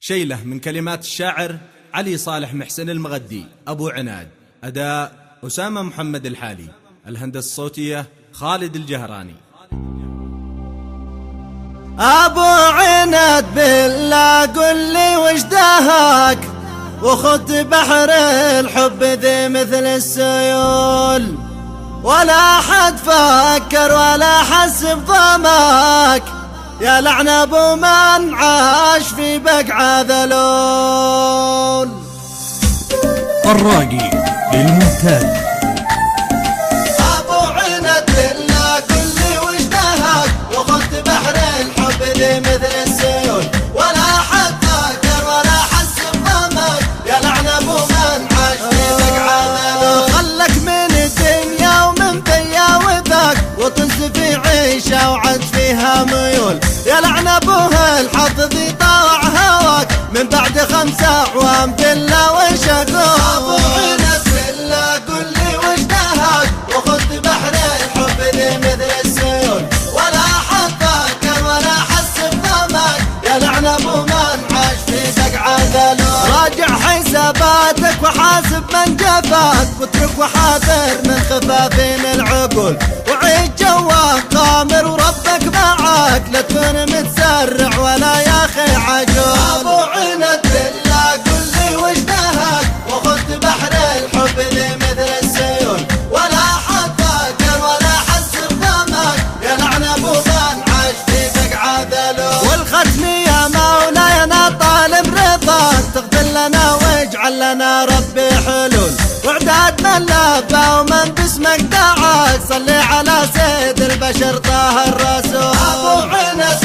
شيلة من كلمات الشاعر علي صالح محسن المغدي أبو عناد. أداء أسامة محمد الحالي. الهندسة الصوتية خالد الجهراني. أبو عناد بالله قل لي وش دهاك وخذت بحر الحب ذي مثل السيول، ولا حد فكر ولا حس بضماك، يا لعن ابو من عاش في بقعة ذلول. الراقي للممتاز. ابو عناد بالله قل لي وش دهاك وخذت بحر الحب ذي مثل السيول، ولا حد فكر ولا حس بضماك، يا لعن ابو من عاش في بقعة ذلول. خلك من الدنيا ومن بيا وذاك وطز في عيشة وعد فيها ميول، يا لعن ابوه الحظ ذي طاوع هواك من بعد 5 أعوام بالله وش اقول. ابو عناد بالله قل لي وش دهاك وخذت بحر الحب ذي مثل السيول، ولا حد فكر ولا حس بضماك، يا لعن ابو من عاش في بقعة ذلول. راجع حساباتك وحاسب من جفاك واترك وحاذر من خفافين العقول، وعيش جواك قامر وربك معاك لا تكون متسرع ولا يا اخي عجول. ابو عناد بالله قل لي وش دهاك وخذت بحر الحب ذي مثل السيول، ولا حد فكر ولا حس بضماك، يا لعن ابو من عاش في بقعة ذلول. والختم يا مولاي انا طالب رضاك تغفر لنا واجعل لنا ربي حلول، وعداد من لبى ومن باسمك دعاك صلي على سيد البشر طه الرسول. ابو عناد